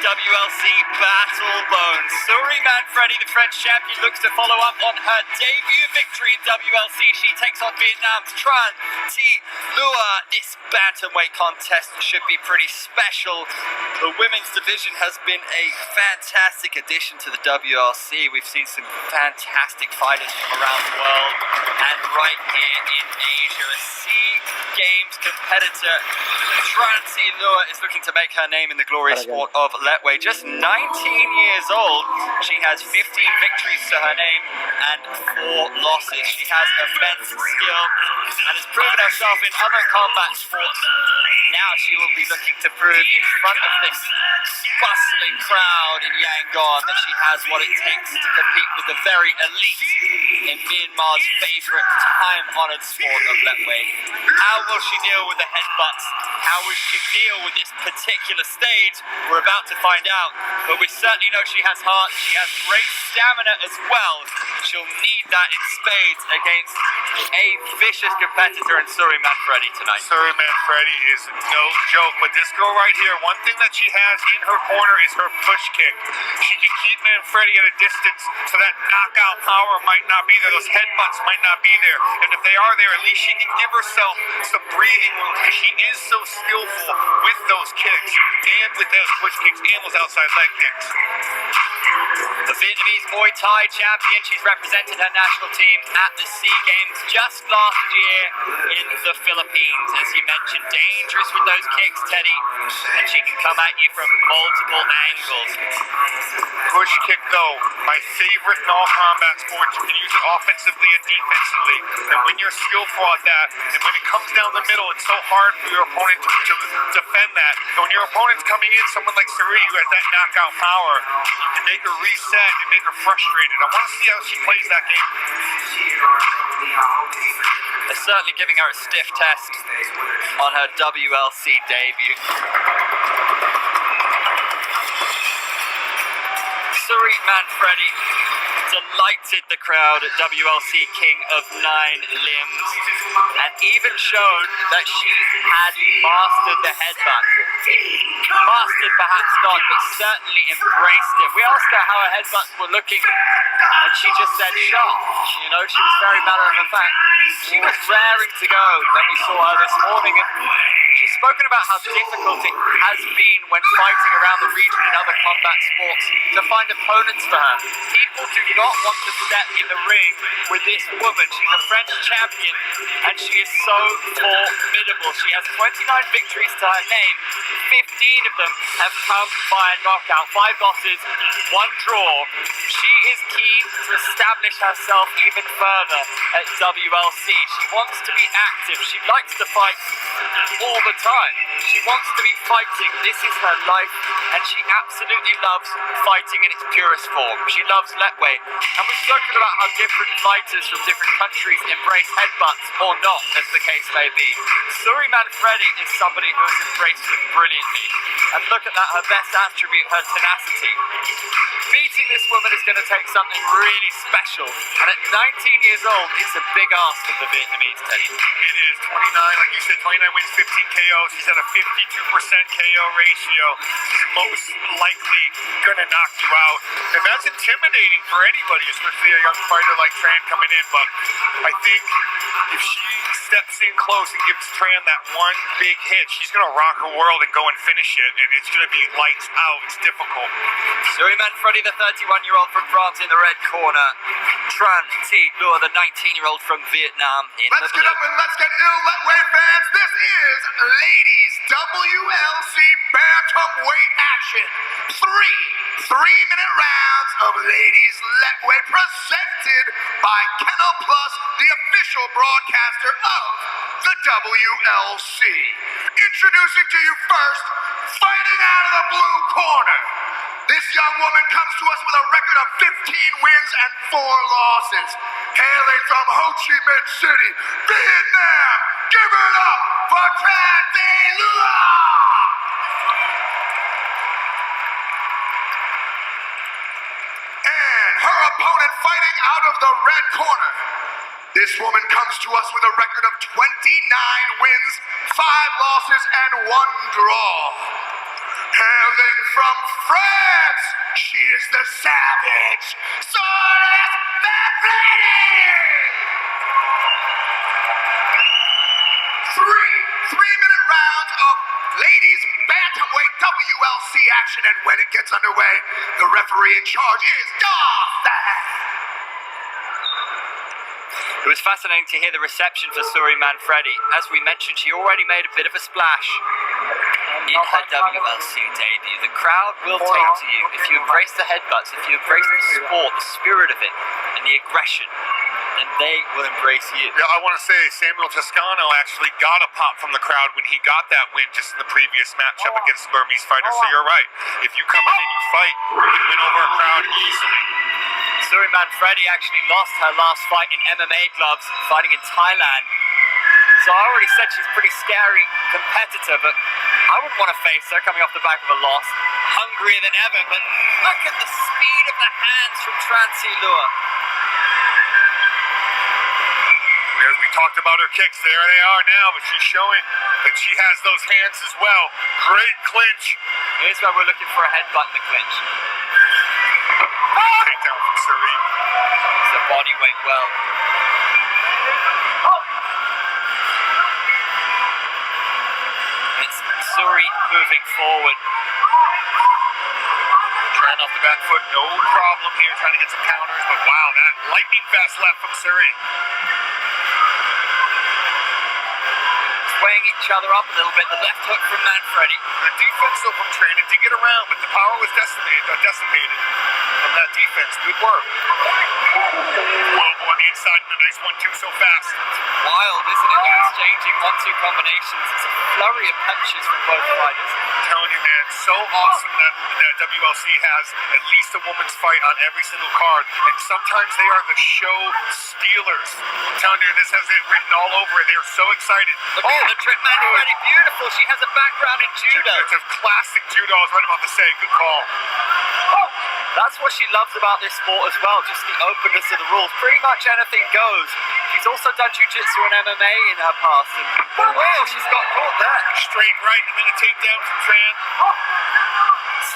WLC battle bones. Souris Manfredi, the French champion, looks to follow up on her debut victory in WLC. She takes on Vietnam's Tran. This bantamweight contest should be pretty special. The women's division has been a fantastic addition to the WLC. We've seen some fantastic fighters from around the world, and right here in Asia, a SEA Games competitor, Tran is looking to make her name in the glorious sport of Lethwei. Just 19 years old, she has 15 victories to her name and 4 losses. She has immense skill and has proven herself in other combat sports. Now she will be looking to prove in front of this bustling crowd in Yangon that she has what it takes to compete with the very elite in Myanmar's favourite time-honoured sport of Lethwei. How will she deal with the headbutts? How will she deal with this particular stage? We're about to find out, but we certainly know she has heart. She has great stamina as well. She'll need that in spades against a vicious competitor in Souris Manfredi tonight. Souris Manfredi is no joke, but this girl right here, one thing that she has in her corner is her push kick. She can keep Manfredi at a distance, so that knockout power might not be there. Those headbutts might not be there. And if they are there, at least she can give herself some breathing room, because she is so skillful with those kicks and with those push kicks and those outside leg kicks. The Vietnamese Muay Thai champion, she's represented her national team at the SEA Games just last year in the Philippines. As you mentioned, dangerous with those kicks, Teddy, and she can come at you from multiple angles. Push kick, though, my favorite in all combat sports. You can use it offensively and defensively. And when you're skillful at that, and when it comes down the middle, it's so hard for your opponent to defend that. And when your opponent's coming in, someone like Souris, who has that knockout power, you can make her reset and make her frustrated. I want to see how she plays that game. They're certainly giving her a stiff test on her WLC debut. Souris Manfredi delighted the crowd at WLC King of 9 Limbs, and even showed that she had mastered the headbutt. Mastered perhaps not, but certainly embraced it. We asked her how her headbutts were looking, and she just said sharp. You know, she was very matter of fact. She was raring to go when we saw her this morning, and she's spoken about how difficult it has been when fighting around the region in other combat sports to find opponents for her. People do not want to step in the ring with this woman. She's a French champion, and she is so formidable. She has 29 victories to her name. 15 of them have come by a knockout. 5 losses, 1 draw. She is keen to establish herself even further at WLC. She wants to be active. She likes to fight all the time. She wants to be fighting. This is her life, and she absolutely loves fighting in its purest form. She loves Lethwei, and we've spoken about how different fighters from different countries embrace headbutts or not, as the case may be. Souris Manfredi is somebody who has embraced it brilliantly, and look at that, her best attribute, her tenacity. Beating this woman is going to take something really special, and at 19 years old, it's a big ask of the Vietnamese, Teddy. It is 29, like you said, 29 wins, 15 KOs. She's at a 52% KO ratio. She's most likely going to knock you out. And that's intimidating for anybody, especially a young fighter like Tran coming in. But I think if she steps in close and gives Tran that one big hit, she's going to rock her world and go and finish it. And it's going to be lights out. It's difficult. Souris Manfredi, the 31-year-old from France, in the red corner. Tran the 19-year-old from Vietnam in Let's get up and let's get ill, Lethwei fans. This is ladies WLC bantamweight action. 3-minute rounds of ladies Lethwei, presented by Kennel Plus, the official broadcaster of the WLC. Introducing to you first, fighting out of the blue corner. This young woman comes to us with a record of 15 wins and 4 losses. Hailing from Ho Chi Minh City, Vietnam. Give it up for Tran. And her opponent fighting out of the red corner. This woman comes to us with a record of 29 wins, 5 losses, and 1 draw. Hailing from France, she is the savage, Souris Manfredi! 3-minute rounds of ladies bantamweight WLC action, and when it gets underway, the referee in charge is Tran. It was fascinating to hear the reception for Souris Manfredi. As we mentioned, she already made a bit of a splash in her WLC debut. The crowd will take to you if you embrace the headbutts, if you embrace the sport, the spirit of it, and the aggression, then they will embrace you. Yeah, I want to say Samuel Toscano actually got a pop from the crowd when he got that win just in the previous matchup against the Burmese fighter. So you're right. If you come in and you fight, you can win over a crowd easily. Souris Manfredi actually lost her last fight in MMA gloves, fighting in Thailand. So I already said she's a pretty scary competitor, but I wouldn't want to face her coming off the back of a loss. Hungrier than ever, but look at the speed of the hands from Tran. As we talked about her kicks, there they are now, but she's showing that she has those hands as well. Great clinch. Here's where we're looking for a headbutt in the clinch. Takedown from Souris. It's the body weight well. It's Souris moving forward. Tran off the back foot, no problem here, trying to get some counters, but wow, that lightning fast left from Souris. Weighing each other up a little bit. The left hook from Manfredi. The defense though from Tran, it did get around, but the power was decimated from that defense. Good work. Elbow on the inside and a nice 1-2 so fast. Wild, isn't it? They're exchanging 1-2 combinations. It's a flurry of punches from both fighters. I'm telling you, man, so awesome that WLC has at least a woman's fight on every single card, and sometimes they are the show stealers. I'm telling you, this has it written all over it. They are so excited. Look at the trip, Manfredi, beautiful. She has a background in judo. It's a classic judo. I was right about to say. Good call. That's what she loves about this sport as well, just the openness of the rules. Pretty much anything goes. She's also done jiu-jitsu and MMA in her past. And, oh, she's got caught there. Straight right and then a takedown from Tran.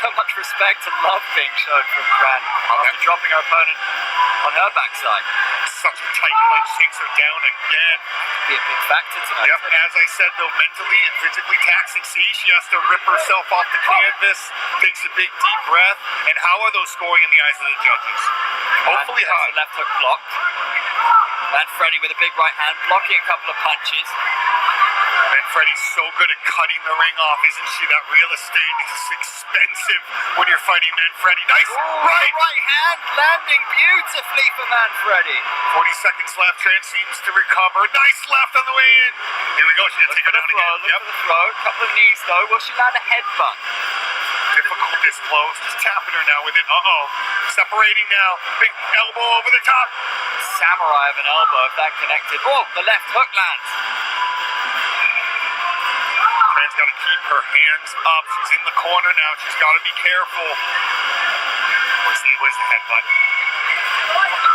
So much respect and love being shown from Tran after dropping her opponent on her backside. Such a tight punch takes her down again. Be a big factor tonight. Yep, as I said though, mentally and physically taxing. See, she has to rip herself off the canvas, takes a big deep breath. And how are those scoring in the eyes of the judges? Hopefully high. The left hook blocked. Manfredi with a big right hand, blocking a couple of punches. Manfredi's so good at cutting the ring off, isn't she? That real estate is expensive when you're fighting Manfredi. Nice right hand landing beautifully for Manfredi. 40 seconds left. Tran seems to recover. Nice left on the way in. Here we go. She's gonna take her down again. Look for the throw. Couple of knees though. Will she land a headbutt? Difficult this close. Just tapping her now with it. Separating now. Big elbow over the top. Samurai of an elbow if that connected. Oh, the left hook lands. Tran's got to keep her hands up. She's in the corner now. She's got to be careful. Where's the headbutt?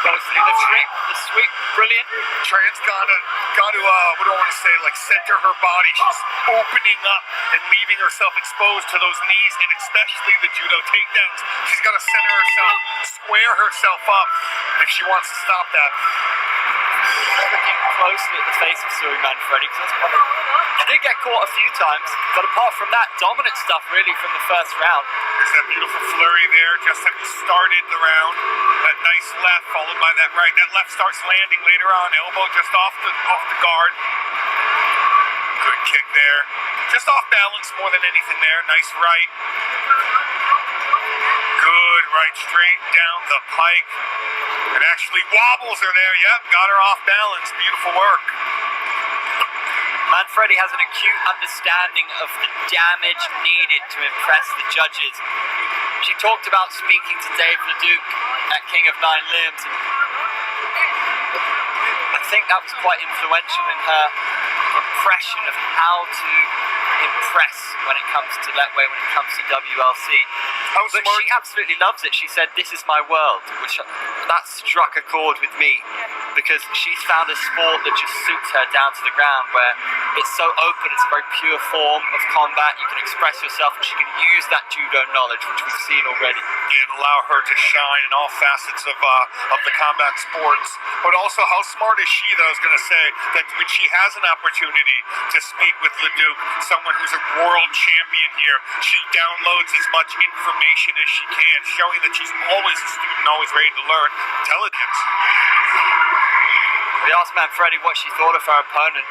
Closely, the trick, the sweep, brilliant. Tran's got to, what do I want to say, like center her body. She's opening up and leaving herself exposed to those knees, and especially the judo takedowns. She's got to center herself, square herself up if she wants to stop that. Looking closely at the face of Souris Manfredi, because she did get caught a few times, but apart from that, dominant stuff really from the first round. There's that beautiful flurry there, just like we started the round. That nice left followed by that right. That left starts landing later on, elbow just off the guard. Good kick there. Just off balance more than anything there. Nice right. Good right, straight down the pike. And actually wobbles her there. Yep, got her off balance. Beautiful work. Manfredi has an acute understanding of the damage needed to impress the judges. She talked about speaking to Dave Leduc at King of Nine Limbs. I think that was quite influential in her impression of how to impress when it comes to Lethwei, when it comes to WLC. But she absolutely loves it. She said, "This is my world," which that struck a chord with me. because she's found a sport that just suits her down to the ground, where it's so open, it's a very pure form of combat. You can express yourself, and she can use that judo knowledge, which we've seen already. And allow her to shine in all facets of the combat sports. But also, how smart is she, though, is going to say that when she has an opportunity to speak with Leduc, someone who's a world champion here, she downloads as much information as she can, showing that she's always a student, always ready to learn. Intelligence. We asked Manfredi what she thought of her opponent.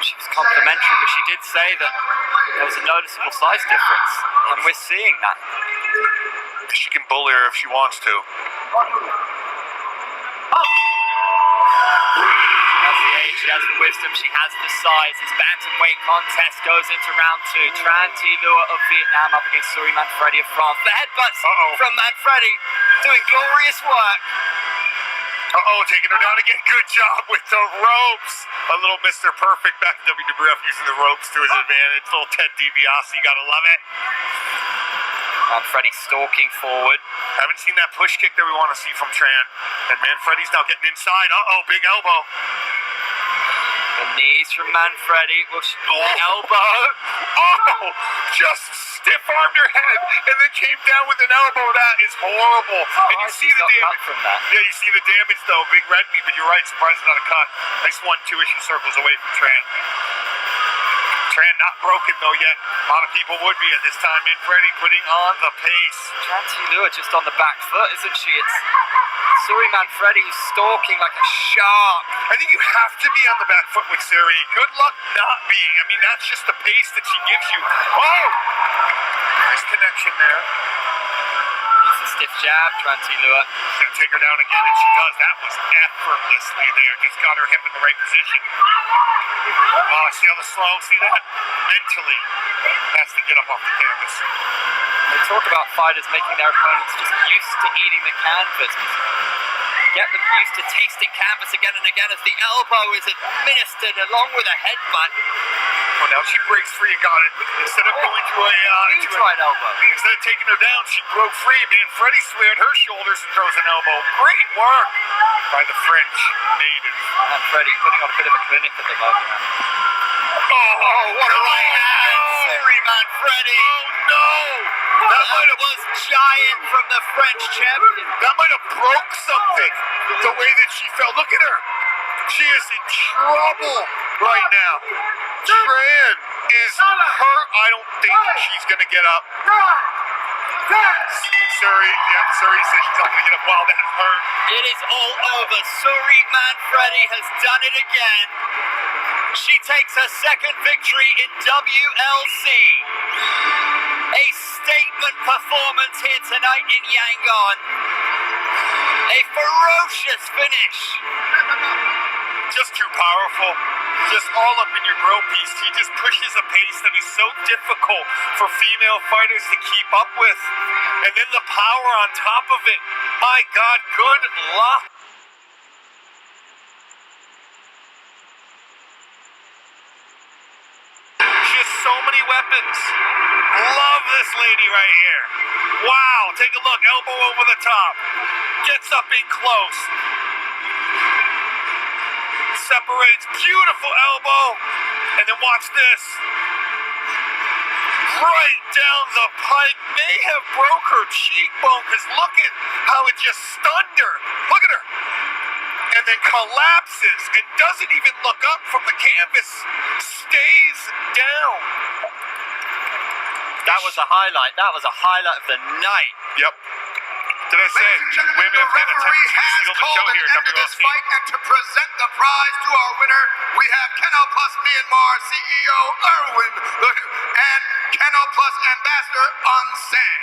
She was complimentary, but she did say that there was a noticeable size difference, and we're seeing that. She can bully her if she wants to. She has the wisdom, she has the size. This bantamweight contest goes into round 2. Tran of Vietnam up against Souris Manfredi of France. The headbutts from Manfredi doing glorious work. Taking her down again. Good job with the ropes. A little Mr. Perfect back to WWF using the ropes to his advantage. Little Ted DiBiase, you gotta love it. Manfredi stalking forward. Haven't seen that push kick that we want to see from Tran. And Manfredi's now getting inside. Big elbow. The knees from Manfredi. Elbow. Just stiff-armed her head and then came down with an elbow. That is horrible. And you see the damage from that. Yeah, you see the damage though. Big red knee, but you're right. Surprised it's not a cut. Nice 1-2 as she circles away from Tran. Tran not broken though yet. A lot of people would be at this time. Manfredi putting on the pace. Tran just on the back foot, isn't she? It's Souris Manfredi stalking like a shark. I think you have to be on the back foot with Siri. Good luck not being. I mean, that's just the pace that she gives you. Nice connection there. It's a stiff jab, Tran. Gonna take her down again, and she does. That was effortlessly there. Just got her hip in the right position. See how the slow, see that? Mentally, has to get up off the canvas. They talk about fighters making their opponents just used to eating the canvas. Get them used to tasting canvas again and again as the elbow is administered along with a headbutt. Now she breaks free and got it. Instead of going to elbow. Instead of taking her down, she broke free. Manfredi squared her shoulders and throws an elbow. Great work by the French native. Manfredi putting on a bit of a clinic at the moment. What a right hand! Souris Manfredi. No! That was giant from the French champion. That might have broke something. The way that she fell. Look at her. She is in trouble right now. Tran is hurt. I don't think she's going to get up. Suri says she's not going to get up. Wow, that hurt. It is all over. Souris Manfredi has done it again. She takes her second victory in WLC. A statement performance here tonight in Yangon. A ferocious finish. Just too powerful. Just all up in your grill piece. He just pushes a pace that is so difficult for female fighters to keep up with. And then the power on top of it. My God, good luck. She has so many weapons. Love this lady right here. Wow, take a look. Elbow over the top. Gets up in close. Separates, beautiful elbow, and then watch this. Right down the pike, may have broke her cheekbone, because look at how it just stunned her. Look at her. And then collapses and doesn't even look up from the canvas. Stays down. That was a highlight. That was a highlight of the night. Yep. Did I say women the have been referee attempting to has steal the called show an here at end to this WLC? fight, and to present the prize to our winner, we have Kennel Plus Myanmar CEO Erwin and Kennel Plus Ambassador Unsang.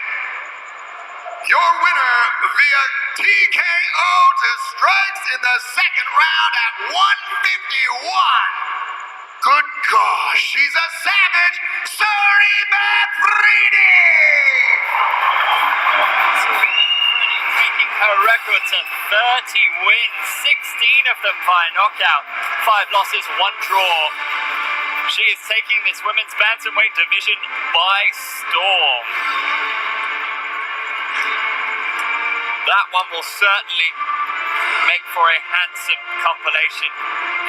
Your winner via TKO to strikes in the second round at 151. Good gosh, she's a savage, Souris Manfredi! Taking her record to 30 wins, 16 of them by knockout, 5 losses, 1 draw. She is taking this women's bantamweight division by storm. That one will certainly make for a handsome compilation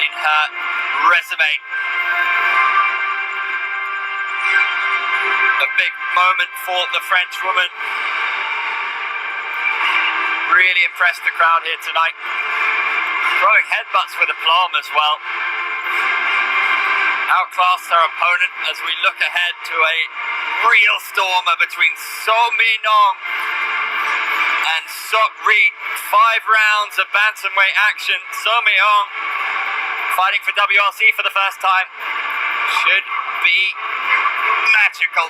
in her resume. A big moment for the French woman. Really impressed the crowd here tonight. Throwing headbutts with aplomb as well. Outclassed her opponent as we look ahead to a real stormer between So Mi-nong and Sok Ri. 5 rounds of bantamweight action. So Mi-nong fighting for WLC for the first time. Should be magical.